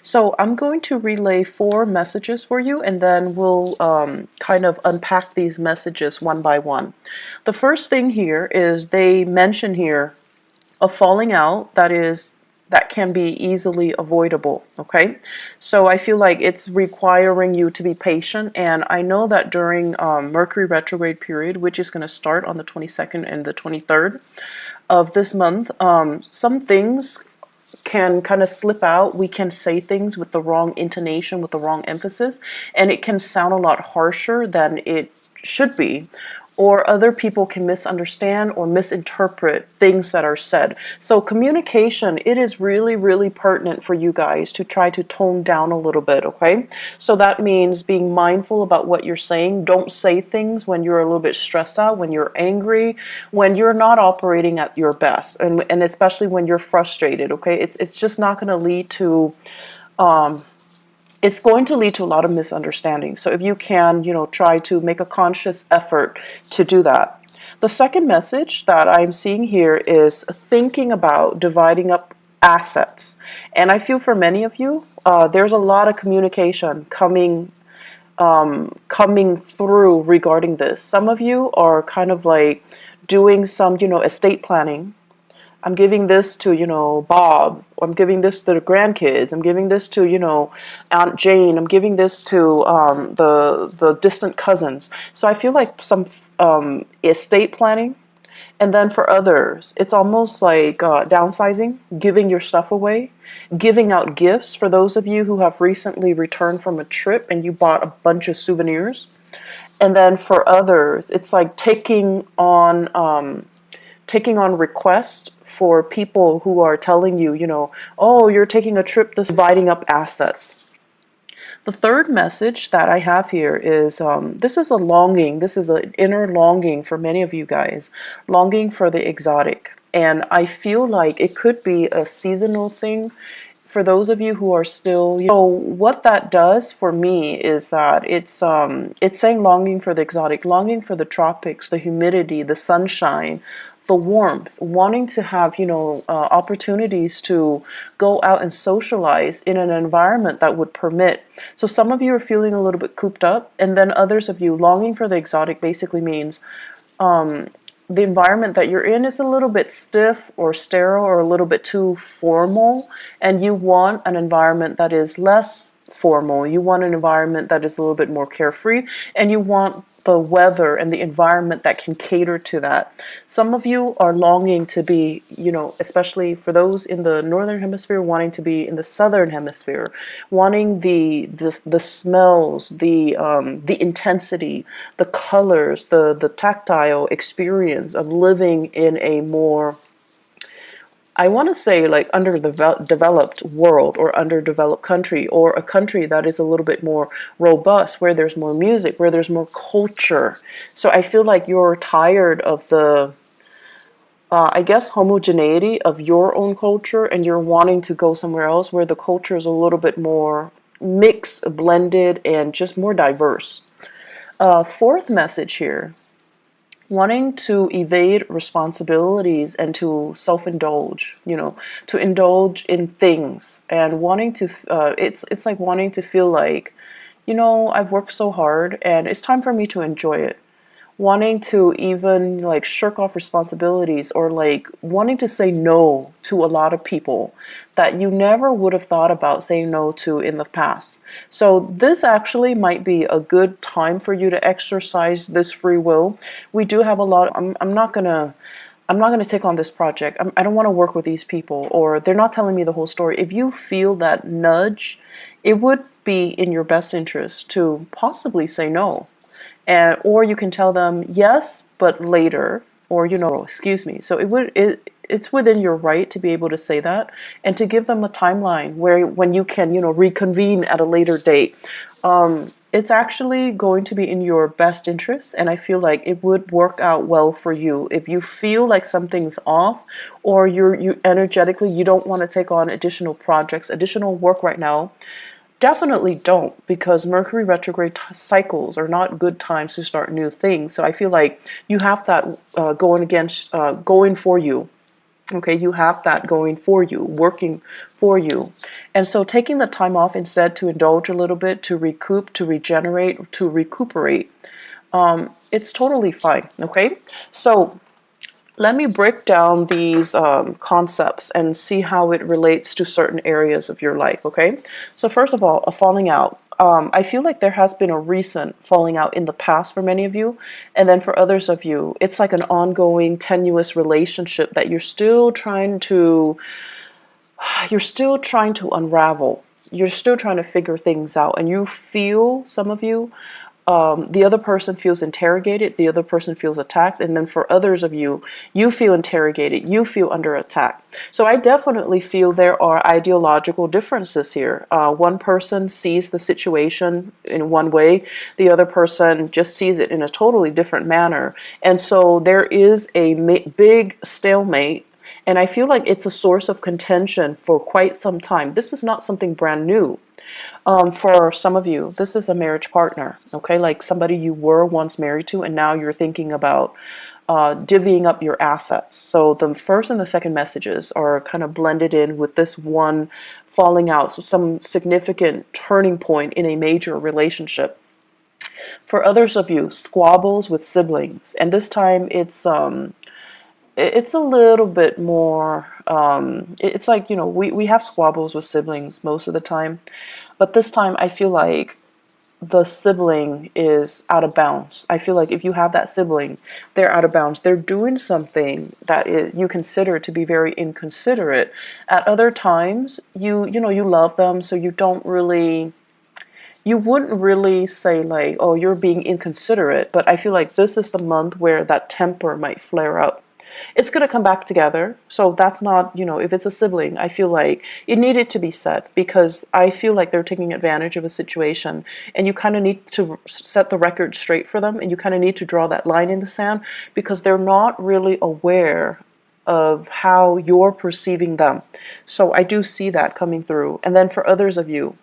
So I'm going to relay 4 messages for you, and then we'll kind of unpack these messages one by one. The first thing here is they mention here a falling out that can be easily avoidable. Okay, so I feel like it's requiring you to be patient, and I know that during Mercury retrograde period, which is going to start on the 22nd and the 23rd of this month, some things can kind of slip out. We can say things with the wrong intonation, with the wrong emphasis, and it can sound a lot harsher than it should be. Or other people can misunderstand or misinterpret things that are said. So communication, it is really, really pertinent for you guys to try to tone down a little bit, okay? So that means being mindful about what you're saying. Don't say things when you're a little bit stressed out, when you're angry, when you're not operating at your best, and especially when you're frustrated, okay? It's just not going to lead to it's going to lead to a lot of misunderstandings. So if you can, try to make a conscious effort to do that. The second message that I'm seeing here is thinking about dividing up assets. And I feel for many of you, there's a lot of communication coming through regarding this. Some of you are kind of like doing some, estate planning. I'm giving this to, Bob. I'm giving this to the grandkids. I'm giving this to, Aunt Jane. I'm giving this to the distant cousins. So I feel like some estate planning. And then for others, it's almost like downsizing, giving your stuff away, giving out gifts for those of you who have recently returned from a trip and you bought a bunch of souvenirs. And then for others, it's like taking on requests for people who are telling you, oh, you're taking a trip, this dividing up assets. The third message that I have here is this is a longing, this is an inner longing for many of you guys, longing for the exotic. And I feel like it could be a seasonal thing for those of you who are still, so what that does for me is that it's saying longing for the exotic, longing for the tropics, the humidity, the sunshine, the warmth, wanting to have, opportunities to go out and socialize in an environment that would permit. So some of you are feeling a little bit cooped up, and then others of you longing for the exotic basically means the environment that you're in is a little bit stiff or sterile or a little bit too formal, and you want an environment that is less formal. You want an environment that is a little bit more carefree, and you want the weather and the environment that can cater to that. Some of you are longing to be, especially for those in the northern hemisphere, wanting to be in the southern hemisphere, wanting the smells, the intensity, the colors, the tactile experience of living in a more, I want to say, like underdeveloped world or underdeveloped country, or a country that is a little bit more robust, where there's more music, where there's more culture. So I feel like you're tired of the, I guess, homogeneity of your own culture, and you're wanting to go somewhere else where the culture is a little bit more mixed, blended, and just more diverse. Fourth message here, wanting to evade responsibilities and to self-indulge, to indulge in things, and wanting to, it's like wanting to feel like, I've worked so hard and it's time for me to enjoy it. Wanting to even like shirk off responsibilities, or like wanting to say no to a lot of people that you never would have thought about saying no to in the past. So this actually might be a good time for you to exercise this free will. We do have a lot. I'm not gonna take on this project. I don't want to work with these people, or they're not telling me the whole story. If you feel that nudge, it would be in your best interest to possibly say no. Or you can tell them yes, but later, or excuse me. So it's within your right to be able to say that, and to give them a timeline when you can reconvene at a later date. It's actually going to be in your best interest, and I feel like it would work out well for you. If you feel like something's off, or you energetically you don't want to take on additional projects, additional work right now, definitely don't, because Mercury retrograde cycles are not good times to start new things. So I feel like you have that going for you. Okay, you have that going for you, working for you. And so taking the time off instead to indulge a little bit, to recoup, to regenerate, to recuperate, it's totally fine. Okay, so let me break down these concepts and see how it relates to certain areas of your life, okay? So first of all, a falling out. I feel like there has been a recent falling out in the past for many of you, and then for others of you, it's like an ongoing, tenuous relationship that you're still trying to unravel. You're still trying to figure things out, and you feel, some of you, the other person feels interrogated, the other person feels attacked, and then for others of you, you feel interrogated, you feel under attack. So I definitely feel there are ideological differences here. One person sees the situation in one way, the other person just sees it in a totally different manner. And so there is a big stalemate. And I feel like it's a source of contention for quite some time. This is not something brand new. For some of you, this is a marriage partner, okay? Like somebody you were once married to, and now you're thinking about divvying up your assets. So the first and the second messages are kind of blended in with this one falling out, so some significant turning point in a major relationship. For others of you, squabbles with siblings, and this time it's a little bit more, it's like, you know, we have squabbles with siblings most of the time, but this time I feel like the sibling is out of bounds. I feel like if you have that sibling, they're out of bounds. They're doing something that you consider to be very inconsiderate. At other times, you know, you love them, so you wouldn't really say like, oh, you're being inconsiderate, but I feel like this is the month where that temper might flare up. It's going to come back together. So that's not, you know, if it's a sibling, I feel like it needed to be said, because I feel like they're taking advantage of a situation, and you kind of need to set the record straight for them, and you kind of need to draw that line in the sand, because they're not really aware of how you're perceiving them. So I do see that coming through. And then for others of you,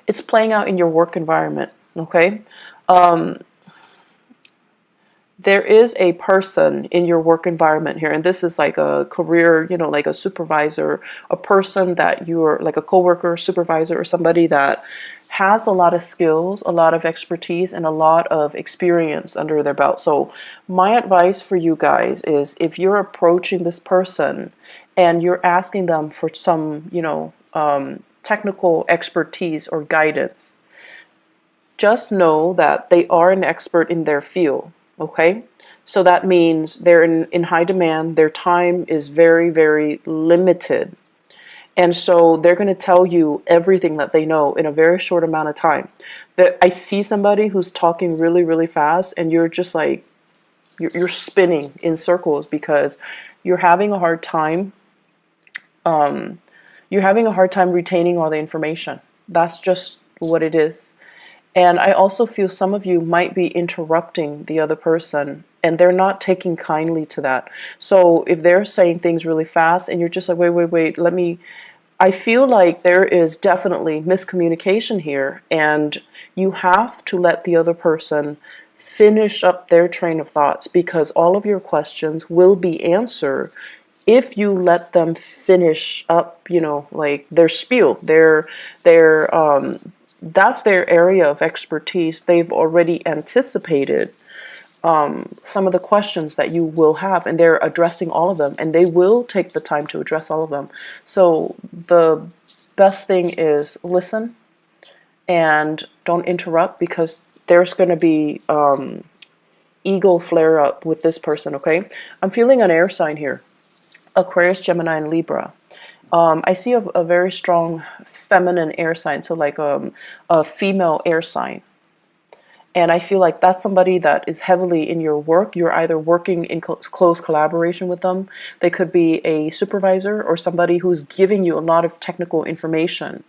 it's playing out in your work environment, okay? Um, there is a person in your work environment here, and this is like a career, you know, like a supervisor, a person that you're like a coworker, supervisor, or somebody that has a lot of skills, a lot of expertise, and a lot of experience under their belt. So my advice for you guys is, if you're approaching this person and you're asking them for some, you know, technical expertise or guidance, just know that they are an expert in their field. Okay, so that means they're in high demand. Their time is very, very limited. And so they're going to tell you everything that they know in a very short amount of time. That I see somebody who's talking really, really fast, and you're just like, you're spinning in circles, because you're having a hard time. You're having a hard time retaining all the information. That's just what it is. And I also feel some of you might be interrupting the other person, and they're not taking kindly to that. So if they're saying things really fast and you're just like, wait, I feel like there is definitely miscommunication here, and you have to let the other person finish up their train of thoughts, because all of your questions will be answered if you let them finish up, you know, like their spiel, their that's their area of expertise. They've already anticipated some of the questions that you will have, and they're addressing all of them, and they will take the time to address all of them. So the best thing is listen and don't interrupt, because there's going to be ego flare up with this person, okay? I'm feeling an air sign here. Aquarius, Gemini, and Libra. I see a very strong feminine air sign, so like a female air sign. And I feel like that's somebody that is heavily in your work. You're either working in close collaboration with them. They could be a supervisor or somebody who's giving you a lot of technical information.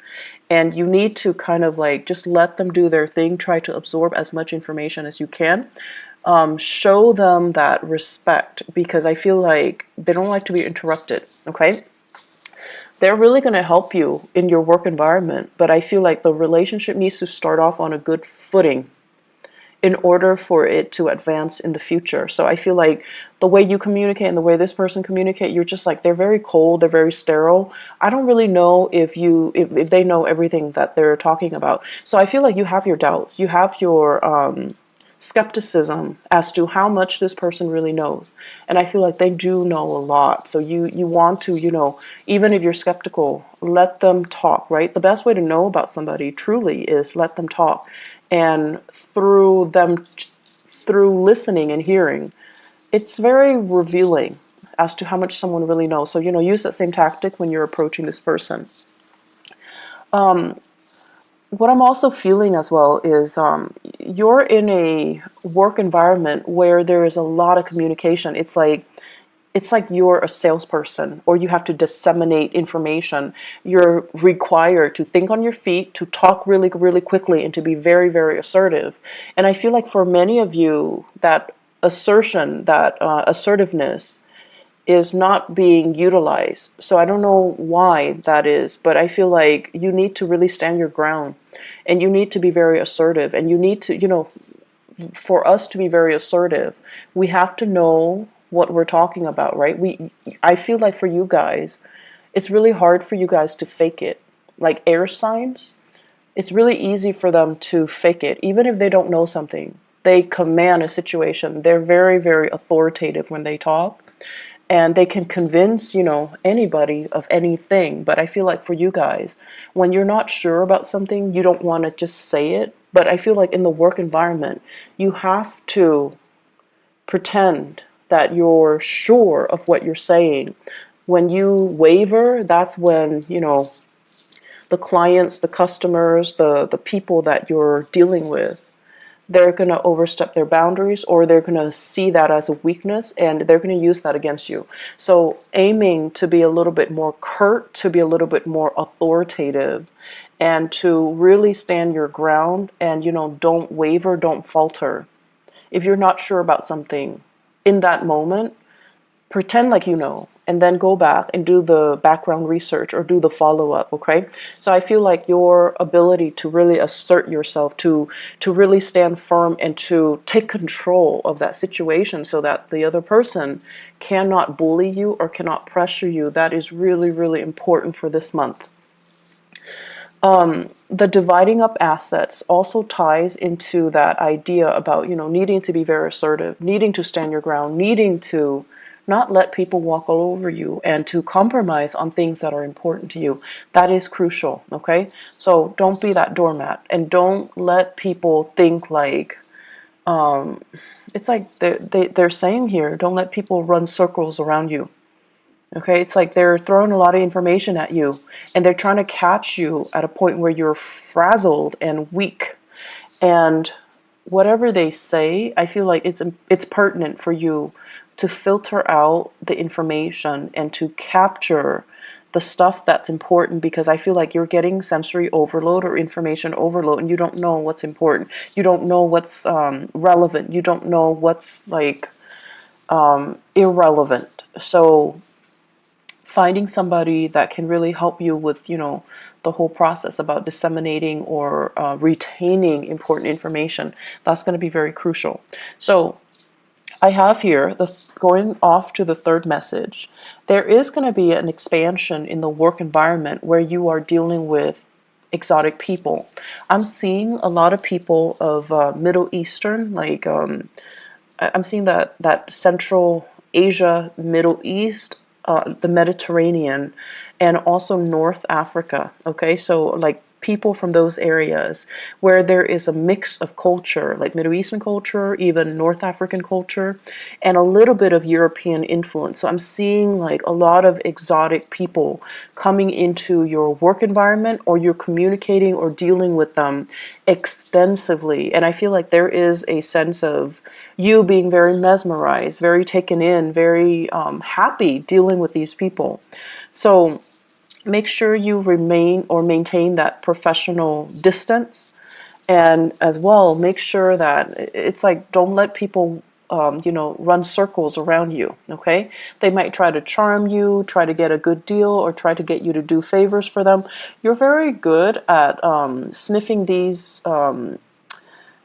And you need to kind of like just let them do their thing. Try to absorb as much information as you can. Show them that respect, because I feel like they don't like to be interrupted, okay? They're really going to help you in your work environment, but I feel like the relationship needs to start off on a good footing. in order for it to advance in the future. So I feel like the way you communicate and the way this person communicate, you're just like, they're very cold, they're very sterile. I don't really know if they know everything that they're talking about. So I feel like you have your doubts, you have your skepticism as to how much this person really knows. And I feel like they do know a lot. So you want to, even if you're skeptical, let them talk, right? The best way to know about somebody truly is let them talk. And through listening and hearing, it's very revealing as to how much someone really knows. So, use that same tactic when you're approaching this person. What I'm also feeling as well is you're in a work environment where there is a lot of communication. It's like you're a salesperson, or you have to disseminate information. You're required to think on your feet, to talk really, really quickly, and to be very, very assertive. And I feel like for many of you, that assertiveness is not being utilized. So I don't know why that is, but I feel like you need to really stand your ground, and you need to be very assertive, and you need to, for us to be very assertive, we have to know what we're talking about, right? I feel like for you guys, it's really hard for you guys to fake it. Like air signs, it's really easy for them to fake it, even if they don't know something. They command a situation. They're very, very authoritative when they talk, and they can convince, anybody of anything. But I feel like for you guys, when you're not sure about something, you don't want to just say it. But I feel like in the work environment, you have to pretend that you're sure of what you're saying. When you waver, that's when, the clients, the customers, the people that you're dealing with, they're going to overstep their boundaries, or they're going to see that as a weakness, and they're going to use that against you. So aiming to be a little bit more curt, to be a little bit more authoritative, and to really stand your ground, and, don't waver, don't falter. If you're not sure about something in that moment, pretend like you know, and then go back and do the background research or do the follow-up. Okay, so I feel like your ability to really assert yourself, to really stand firm, and to take control of that situation so that the other person cannot bully you or cannot pressure you, that is really, really important for this month. The dividing up assets also ties into that idea about, needing to be very assertive, needing to stand your ground, needing to not let people walk all over you, and to compromise on things that are important to you. That is crucial, okay? So don't be that doormat, and don't let people think like, it's like they're saying here, don't let people run circles around you. Okay, it's like they're throwing a lot of information at you, and they're trying to catch you at a point where you're frazzled and weak. And whatever they say, I feel like it's pertinent for you to filter out the information and to capture the stuff that's important, because I feel like you're getting sensory overload or information overload, and you don't know what's important. You don't know what's relevant. You don't know what's like irrelevant. So finding somebody that can really help you with, the whole process about disseminating or retaining important information, that's going to be very crucial. So I have here, going off to the third message, there is going to be an expansion in the work environment where you are dealing with exotic people. I'm seeing a lot of people of Middle Eastern, like I'm seeing that Central Asia, Middle East, the Mediterranean, and also North Africa. Okay, so like people from those areas where there is a mix of culture, like Middle Eastern culture, even North African culture, and a little bit of European influence. So I'm seeing like a lot of exotic people coming into your work environment, or you're communicating or dealing with them extensively. And I feel like there is a sense of you being very mesmerized, very taken in, very happy dealing with these people. So make sure you remain or maintain that professional distance, and as well make sure that it's like, don't let people run circles around you. Okay, they might try to charm you, try to get a good deal, or try to get you to do favors for them. You're very good at sniffing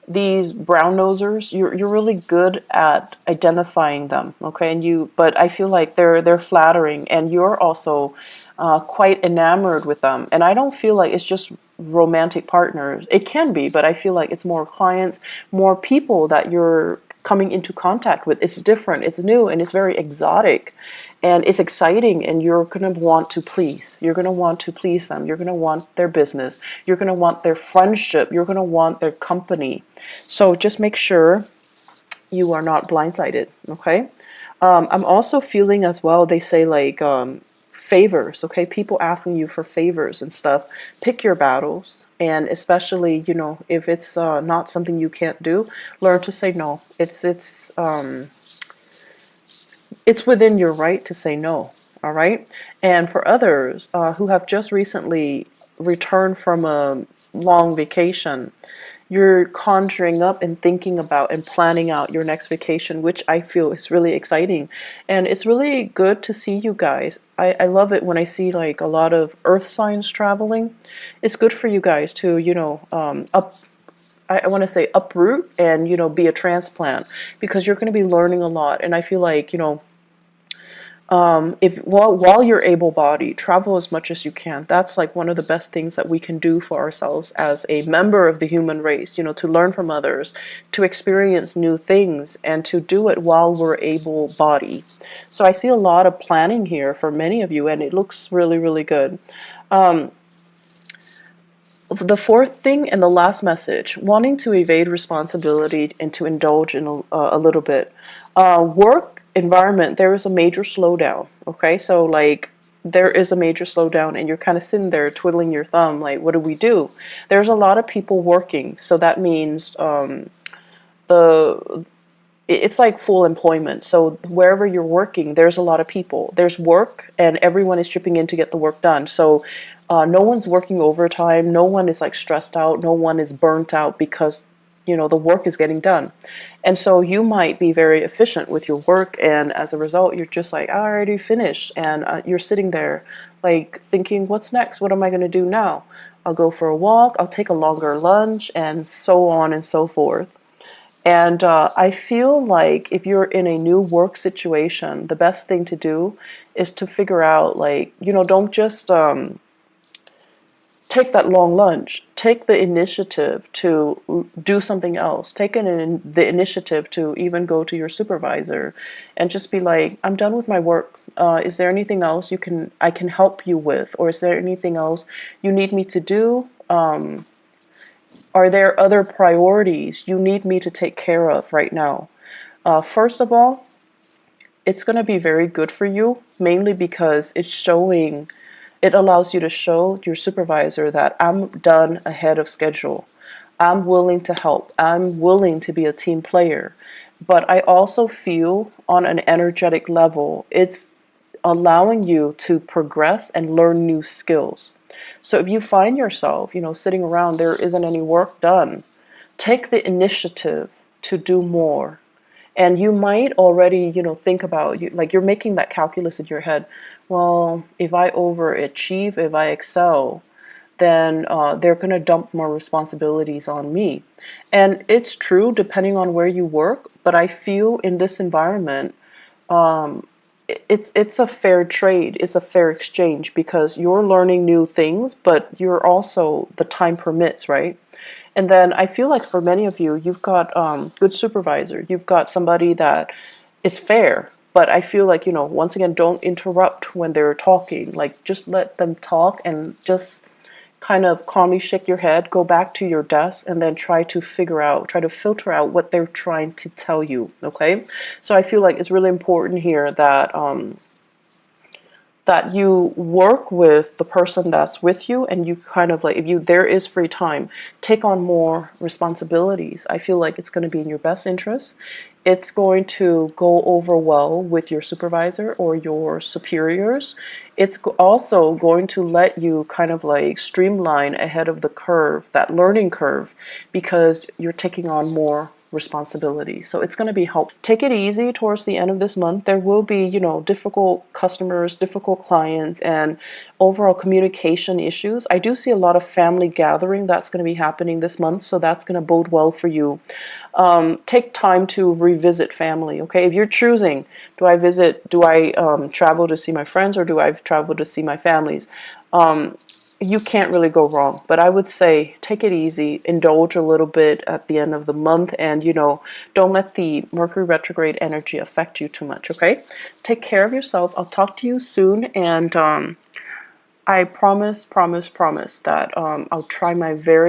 these brown nosers, you're really good at identifying them, okay? But I feel like they're flattering, and you're also quite enamored with them. And I don't feel like it's just romantic partners. It can be, but I feel like it's more clients, more people that you're coming into contact with. It's different, it's new, and it's very exotic, and it's exciting, and you're going to want to please. You're going to want to please them. You're going to want their business. You're going to want their friendship. You're going to want their company. So just make sure you are not blindsided, okay? I'm also feeling as well, they say like favors, okay? People asking you for favors and stuff. Pick your battles. And especially, if it's not something you can't do, learn to say no. It's within your right to say no, all right? And for others who have just recently returned from a long vacation, you're conjuring up and thinking about and planning out your next vacation, which I feel is really exciting. And it's really good to see you guys. I love it when I see like a lot of earth signs traveling. It's good for you guys to, I want to say uproot and, be a transplant, because you're going to be learning a lot. And I feel like, if while you're able-bodied, travel as much as you can. That's like one of the best things that we can do for ourselves as a member of the human race, to learn from others, to experience new things, and to do it while we're able-bodied. So I see a lot of planning here for many of you, and it looks really, really good. The fourth thing and the last message, wanting to evade responsibility and to indulge in a little bit. Work environment, there is a major slowdown, okay? So like there is a major slowdown, and you're kind of sitting there twiddling your thumb like, what do we do? There's a lot of people working, so that means the it's like full employment. So wherever you're working, there's a lot of people. There's work, and everyone is chipping in to get the work done. So no one's working overtime. No one is like stressed out. No one is burnt out because, the work is getting done. And so you might be very efficient with your work, and as a result, you're just like, I already finished. And you're sitting there like thinking, what's next? What am I going to do now? I'll go for a walk. I'll take a longer lunch, and so on and so forth. And I feel like if you're in a new work situation, the best thing to do is to figure out, like, don't just take that long lunch. Take the initiative to do something else. Take the initiative to even go to your supervisor and just be like, I'm done with my work. Is there anything else I can help you with? Or is there anything else you need me to do? Are there other priorities you need me to take care of right now? First of all, it's going to be very good for you, mainly because it allows you to show your supervisor that I'm done ahead of schedule. I'm willing to help. I'm willing to be a team player. But I also feel on an energetic level, it's allowing you to progress and learn new skills. So if you find yourself, sitting around, there isn't any work done, take the initiative to do more. And you might already, think about, like you're making that calculus in your head. Well, if I overachieve, if I excel, then they're going to dump more responsibilities on me. And it's true depending on where you work, but I feel in this environment, it's a fair trade. It's a fair exchange, because you're learning new things, but you're also, the time permits, right? And then I feel like for many of you, you've got good supervisor. You've got somebody that is fair. But I feel like, once again, don't interrupt when they're talking. Like, just let them talk, and just kind of calmly shake your head, go back to your desk, and then try to filter out what they're trying to tell you, okay? So I feel like it's really important here that that you work with the person that's with you, and you kind of like, if there is free time, take on more responsibilities. I feel like it's going to be in your best interest. It's going to go over well with your supervisor or your superiors. It's also going to let you kind of like streamline ahead of the curve, that learning curve, because you're taking on more responsibility. So it's going to be helpful. Take it easy towards the end of this month. There will be, you know, difficult customers, difficult clients, and overall communication issues. I do see a lot of family gathering that's going to be happening this month, so that's going to bode well for you. Take time to revisit family, okay? If you're choosing, do I travel to see my friends, or do I travel to see my families? You can't really go wrong. But I would say take it easy, indulge a little bit at the end of the month, and, you know, don't let the Mercury retrograde energy affect you too much, okay? Take care of yourself. I'll talk to you soon, and I promise that I'll try my very